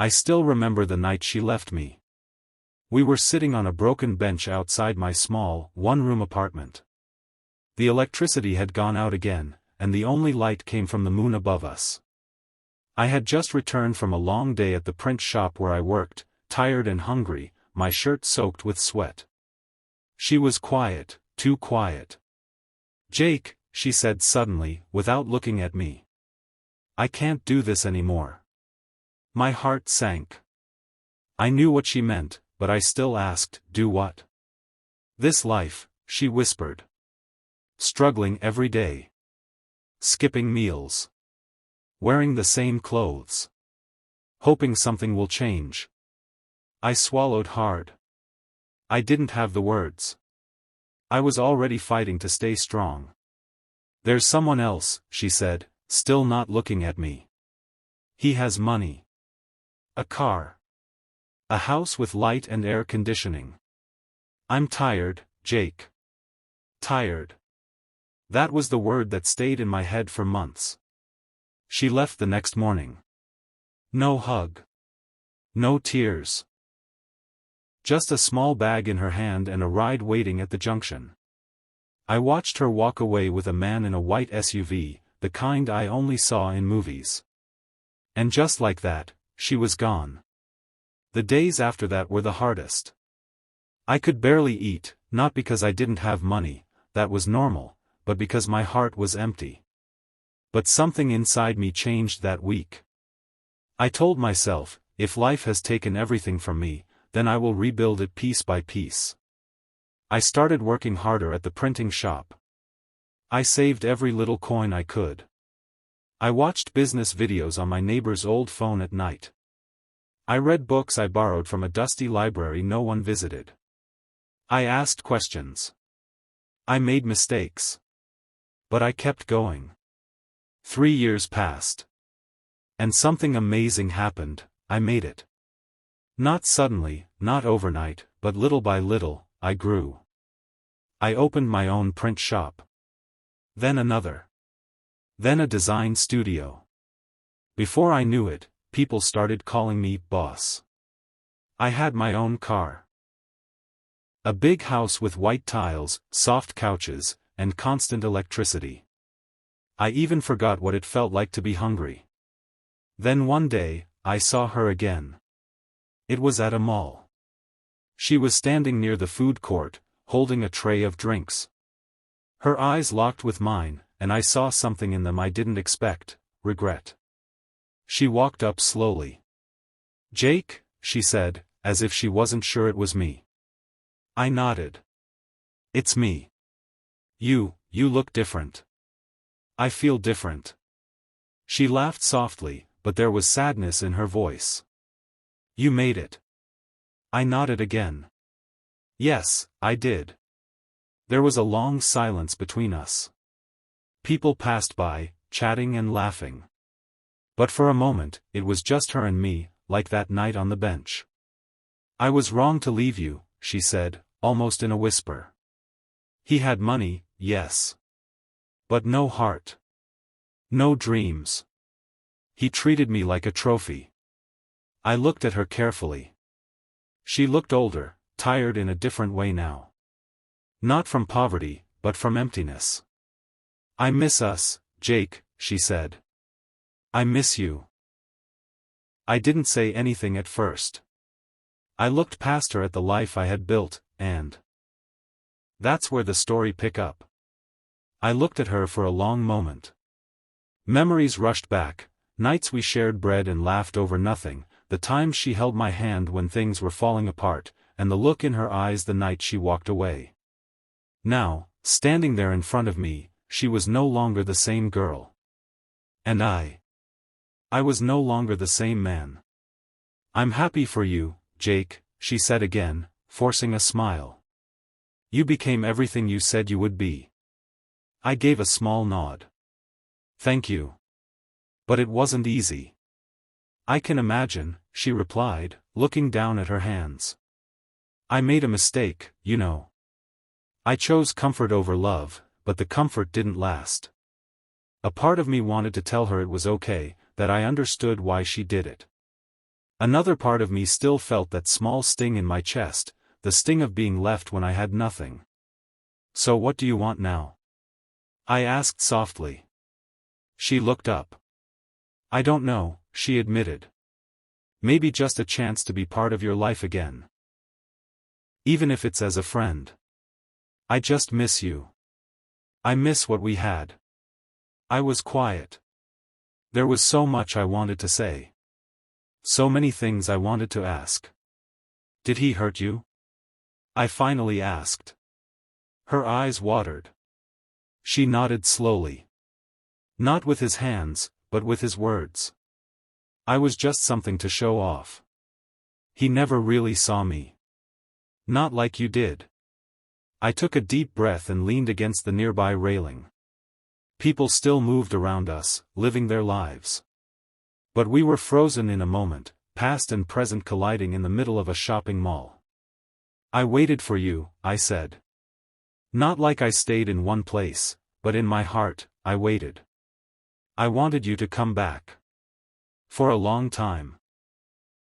I still remember the night she left me. We were sitting on a broken bench outside my small, one-room apartment. The electricity had gone out again, and the only light came from the moon above us. I had just returned from a long day at the print shop where I worked, tired and hungry, my shirt soaked with sweat. She was quiet, too quiet. "Jake," she said suddenly, without looking at me. "I can't do this anymore." My heart sank. I knew what she meant, but I still asked, "Do what?" "This life," she whispered. "Struggling every day. Skipping meals. Wearing the same clothes. Hoping something will change." I swallowed hard. I didn't have the words. I was already fighting to stay strong. "There's someone else," she said, still not looking at me. "He has money. A car. A house with light and air conditioning. I'm tired, Jake. Tired." That was the word that stayed in my head for months. She left the next morning. No hug. No tears. Just a small bag in her hand and a ride waiting at the junction. I watched her walk away with a man in a white SUV, the kind I only saw in movies. And just like that, she was gone. The days after that were the hardest. I could barely eat, not because I didn't have money, that was normal, but because my heart was empty. But something inside me changed that week. I told myself, if life has taken everything from me, then I will rebuild it piece by piece. I started working harder at the printing shop. I saved every little coin I could. I watched business videos on my neighbor's old phone at night. I read books I borrowed from a dusty library no one visited. I asked questions. I made mistakes. But I kept going. 3 years passed. And something amazing happened. I made it. Not suddenly, not overnight, but little by little, I grew. I opened my own print shop. Then another. Then a design studio. Before I knew it, people started calling me boss. I had my own car. A big house with white tiles, soft couches, and constant electricity. I even forgot what it felt like to be hungry. Then one day, I saw her again. It was at a mall. She was standing near the food court, holding a tray of drinks. Her eyes locked with mine, and I saw something in them I didn't expect: regret. She walked up slowly. "Jake," she said, as if she wasn't sure it was me. I nodded. "It's me. You look different. I feel different." She laughed softly, but there was sadness in her voice. "You made it." I nodded again. "Yes, I did." There was a long silence between us. People passed by, chatting and laughing. But for a moment, it was just her and me, like that night on the bench. "I was wrong to leave you," she said, almost in a whisper. "He had money, yes. But no heart. No dreams. He treated me like a trophy." I looked at her carefully. She looked older, tired in a different way now. Not from poverty, but from emptiness. "I miss us, Jake," she said. "I miss you." I didn't say anything at first. I looked past her at the life I had built, and that's where the story picked up. I looked at her for a long moment. Memories rushed back, nights we shared bread and laughed over nothing, the times she held my hand when things were falling apart, and the look in her eyes the night she walked away. Now, standing there in front of me, she was no longer the same girl. And I was no longer the same man. "I'm happy for you, Jake," she said again, forcing a smile. "You became everything you said you would be." I gave a small nod. "Thank you. But it wasn't easy." "I can imagine," she replied, looking down at her hands. "I made a mistake, you know. I chose comfort over love, but the comfort didn't last. A part of me wanted to tell her it was okay, that I understood why she did it. Another part of me still felt that small sting in my chest, the sting of being left when I had nothing. "So what do you want now?" I asked softly. She looked up. "I don't know," she admitted. "Maybe just a chance to be part of your life again. Even if it's as a friend. I just miss you. I miss what we had." I was quiet. There was so much I wanted to say. So many things I wanted to ask. "Did he hurt you?" I finally asked. Her eyes watered. She nodded slowly. "Not with his hands, but with his words. I was just something to show off. He never really saw me. Not like you did." I took a deep breath and leaned against the nearby railing. People still moved around us, living their lives. But we were frozen in a moment, past and present colliding in the middle of a shopping mall. "I waited for you," I said. "Not like I stayed in one place, but in my heart, I waited. I wanted you to come back. For a long time."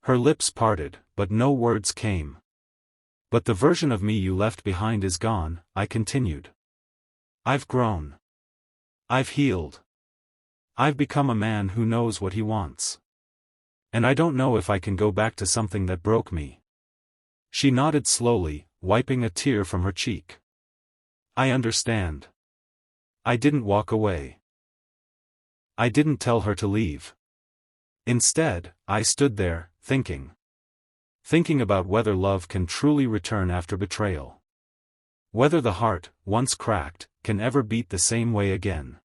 Her lips parted, but no words came. "But the version of me you left behind is gone," I continued. "I've grown. I've healed. I've become a man who knows what he wants. And I don't know if I can go back to something that broke me." She nodded slowly, wiping a tear from her cheek. "I understand." I didn't walk away. I didn't tell her to leave. Instead, I stood there, thinking. Thinking about whether love can truly return after betrayal. Whether the heart, once cracked, can ever beat the same way again.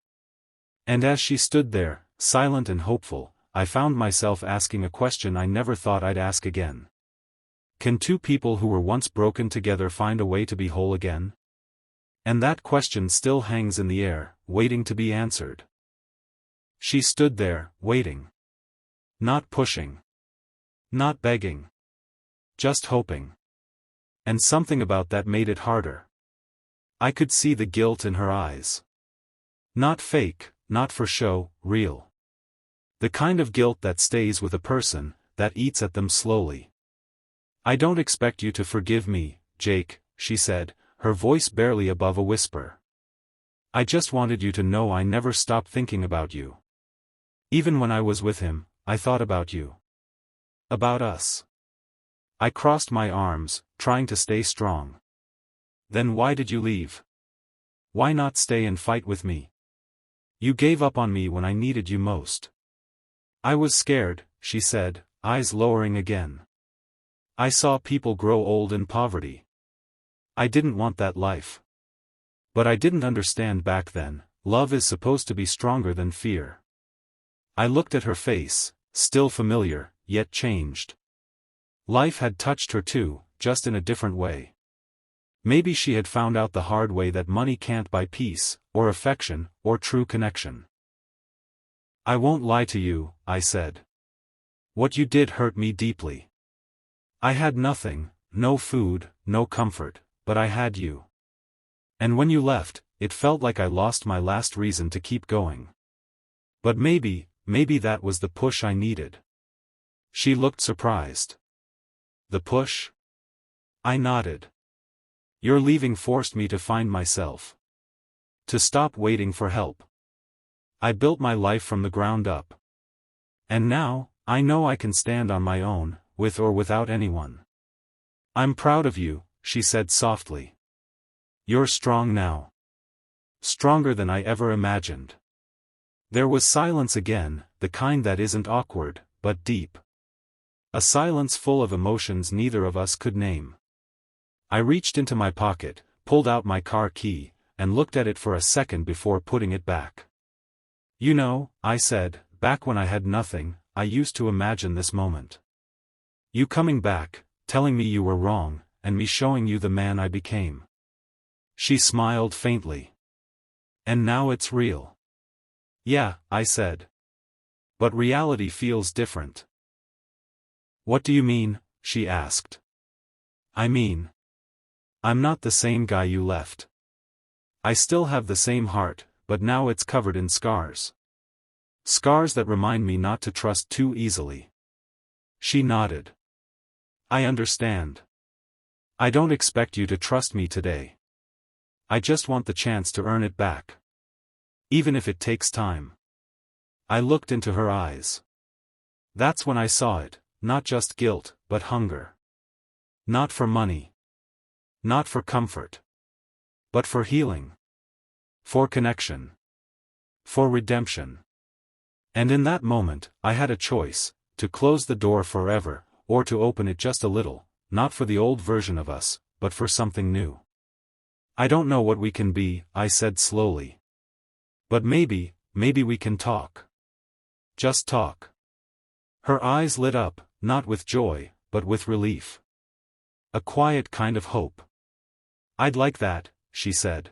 And as she stood there, silent and hopeful, I found myself asking a question I never thought I'd ask again. Can two people who were once broken together find a way to be whole again? And that question still hangs in the air, waiting to be answered. She stood there, waiting. Not pushing. Not begging. Just hoping. And something about that made it harder. I could see the guilt in her eyes. Not fake, not for show, real. The kind of guilt that stays with a person, that eats at them slowly. "I don't expect you to forgive me, Jake," she said, her voice barely above a whisper. "I just wanted you to know I never stopped thinking about you. Even when I was with him, I thought about you. About us." I crossed my arms, trying to stay strong. "Then why did you leave? Why not stay and fight with me? You gave up on me when I needed you most." "I was scared," she said, eyes lowering again. "I saw people grow old in poverty. I didn't want that life. But I didn't understand back then, love is supposed to be stronger than fear." I looked at her face, still familiar, yet changed. Life had touched her too, just in a different way. Maybe she had found out the hard way that money can't buy peace, or affection, or true connection. "I won't lie to you," I said. "What you did hurt me deeply. I had nothing, no food, no comfort, but I had you. And when you left, it felt like I lost my last reason to keep going. But maybe that was the push I needed." She looked surprised. "The push?" I nodded. "Your leaving forced me to find myself. To stop waiting for help. I built my life from the ground up. And now, I know I can stand on my own, with or without anyone. I'm proud of you," she said softly. "You're strong now. Stronger than I ever imagined." There was silence again, the kind that isn't awkward, but deep. A silence full of emotions neither of us could name. I reached into my pocket, pulled out my car key, and looked at it for a second before putting it back. "You know," I said, "back when I had nothing, I used to imagine this moment. You coming back, telling me you were wrong, and me showing you the man I became." She smiled faintly. "And now it's real." "Yeah," I said. "But reality feels different." "What do you mean?" she asked. "I mean, I'm not the same guy you left. I still have the same heart, but now it's covered in scars. Scars that remind me not to trust too easily. She nodded. I understand. I don't expect you to trust me today. I just want the chance to earn it back. Even if it takes time. I looked into her eyes. That's when I saw it, not just guilt, but hunger. Not for money. Not for comfort. But for healing. For connection. For redemption. And in that moment, I had a choice, to close the door forever, or to open it just a little, not for the old version of us, but for something new. I don't know what we can be, I said slowly. But maybe we can talk. Just talk. Her eyes lit up, not with joy, but with relief. A quiet kind of hope. I'd like that, she said.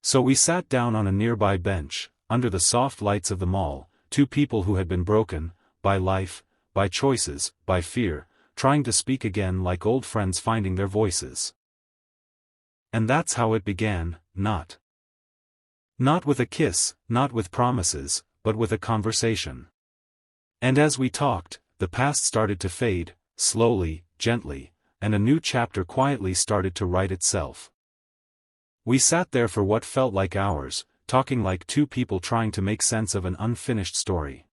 So we sat down on a nearby bench, under the soft lights of the mall, two people who had been broken, by life, by choices, by fear, trying to speak again like old friends finding their voices. And that's how it began, not with a kiss, not with promises, but with a conversation. And as we talked, the past started to fade, slowly, gently, and a new chapter quietly started to write itself. We sat there for what felt like hours, talking like two people trying to make sense of an unfinished story.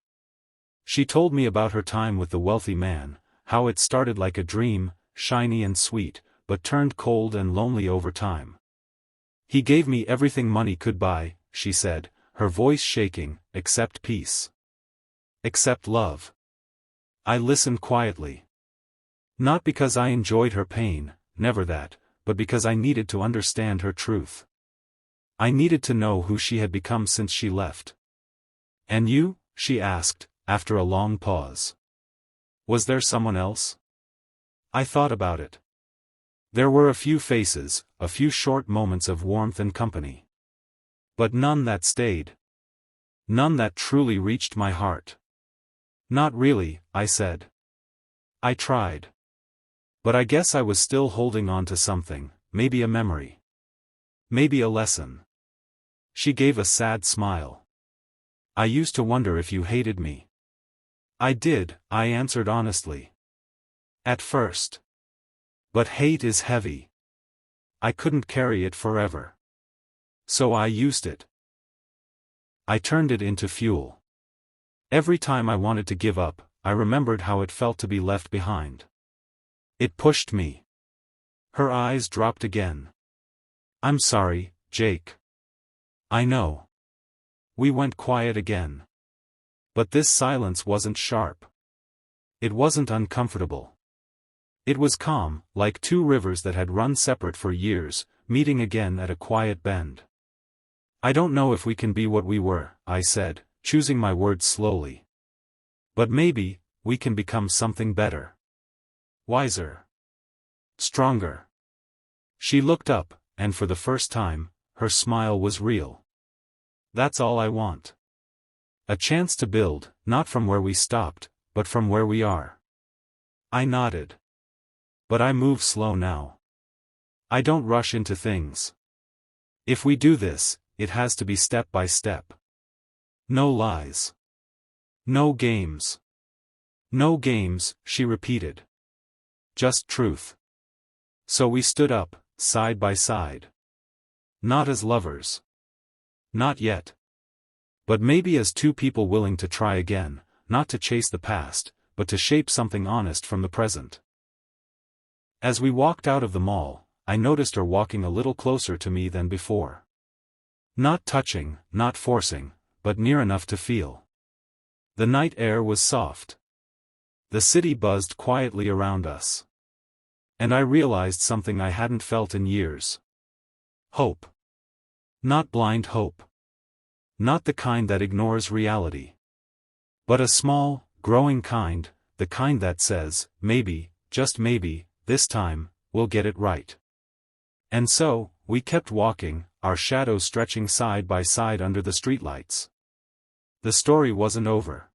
She told me about her time with the wealthy man, how it started like a dream, shiny and sweet, but turned cold and lonely over time. He gave me everything money could buy, she said, her voice shaking, except peace. Except love. I listened quietly. Not because I enjoyed her pain, never that, but because I needed to understand her truth. I needed to know who she had become since she left. And you? She asked, after a long pause. Was there someone else? I thought about it. There were a few faces, a few short moments of warmth and company. But none that stayed. None that truly reached my heart. Not really, I said. I tried. But I guess I was still holding on to something, maybe a memory. Maybe a lesson. She gave a sad smile. I used to wonder if you hated me. I did, I answered honestly. At first. But hate is heavy. I couldn't carry it forever. So I used it. I turned it into fuel. Every time I wanted to give up, I remembered how it felt to be left behind. It pushed me. Her eyes dropped again. I'm sorry, Jake. I know. We went quiet again. But this silence wasn't sharp. It wasn't uncomfortable. It was calm, like two rivers that had run separate for years, meeting again at a quiet bend. I don't know if we can be what we were, I said, choosing my words slowly. But maybe, we can become something better. Wiser. Stronger. She looked up, and for the first time, her smile was real. That's all I want. A chance to build, not from where we stopped, but from where we are. I nodded. But I move slow now. I don't rush into things. If we do this, it has to be step by step. No lies. No games. No games, she repeated. Just truth. So we stood up, side by side. Not as lovers. Not yet. But maybe as two people willing to try again, not to chase the past, but to shape something honest from the present. As we walked out of the mall, I noticed her walking a little closer to me than before. Not touching, not forcing, but near enough to feel. The night air was soft. The city buzzed quietly around us. And I realized something I hadn't felt in years. Hope. Not blind hope. Not the kind that ignores reality. But a small, growing kind, the kind that says, maybe, just maybe, this time, we'll get it right. And so, we kept walking, our shadows stretching side by side under the streetlights. The story wasn't over.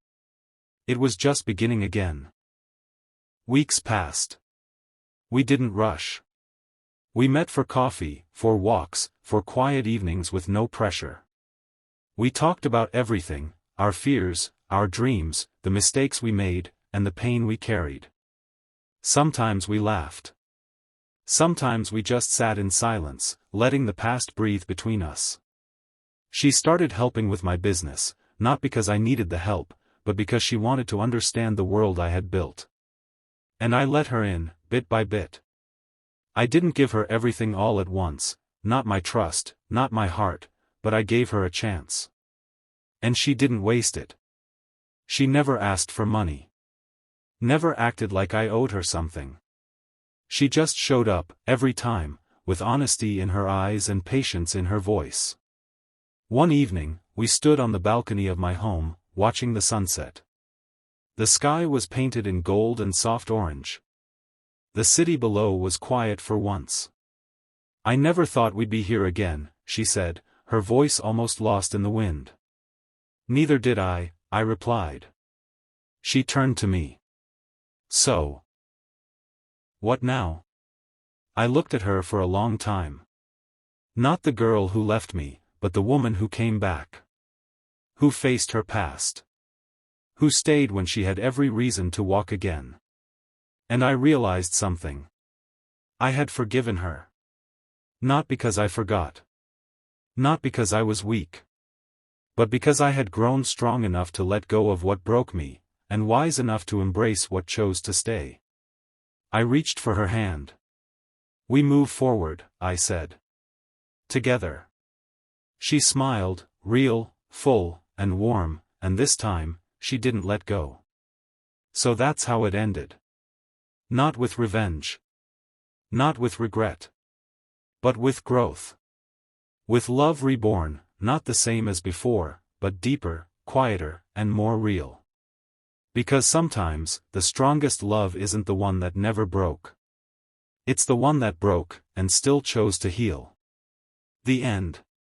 It was just beginning again. Weeks passed. We didn't rush. We met for coffee, for walks, for quiet evenings with no pressure. We talked about everything, our fears, our dreams, the mistakes we made, and the pain we carried. Sometimes we laughed. Sometimes we just sat in silence, letting the past breathe between us. She started helping with my business, not because I needed the help, but because she wanted to understand the world I had built. And I let her in, bit by bit. I didn't give her everything all at once, not my trust, not my heart, but I gave her a chance. And she didn't waste it. She never asked for money. Never acted like I owed her something. She just showed up, every time, with honesty in her eyes and patience in her voice. One evening, we stood on the balcony of my home, watching the sunset. The sky was painted in gold and soft orange. The city below was quiet for once. "I never thought we'd be here again," she said, her voice almost lost in the wind. "Neither did I," I replied. She turned to me. "So, what now?" I looked at her for a long time. Not the girl who left me, but the woman who came back. Who faced her past. Who stayed when she had every reason to walk again. And I realized something. I had forgiven her. Not because I forgot. Not because I was weak. But because I had grown strong enough to let go of what broke me, and wise enough to embrace what chose to stay. I reached for her hand. "We move forward," I said. "Together." She smiled, real, full, and warm, and this time, she didn't let go. So that's how it ended. Not with revenge. Not with regret. But with growth. With love reborn, not the same as before, but deeper, quieter, and more real. Because sometimes, the strongest love isn't the one that never broke. It's the one that broke, and still chose to heal. The end.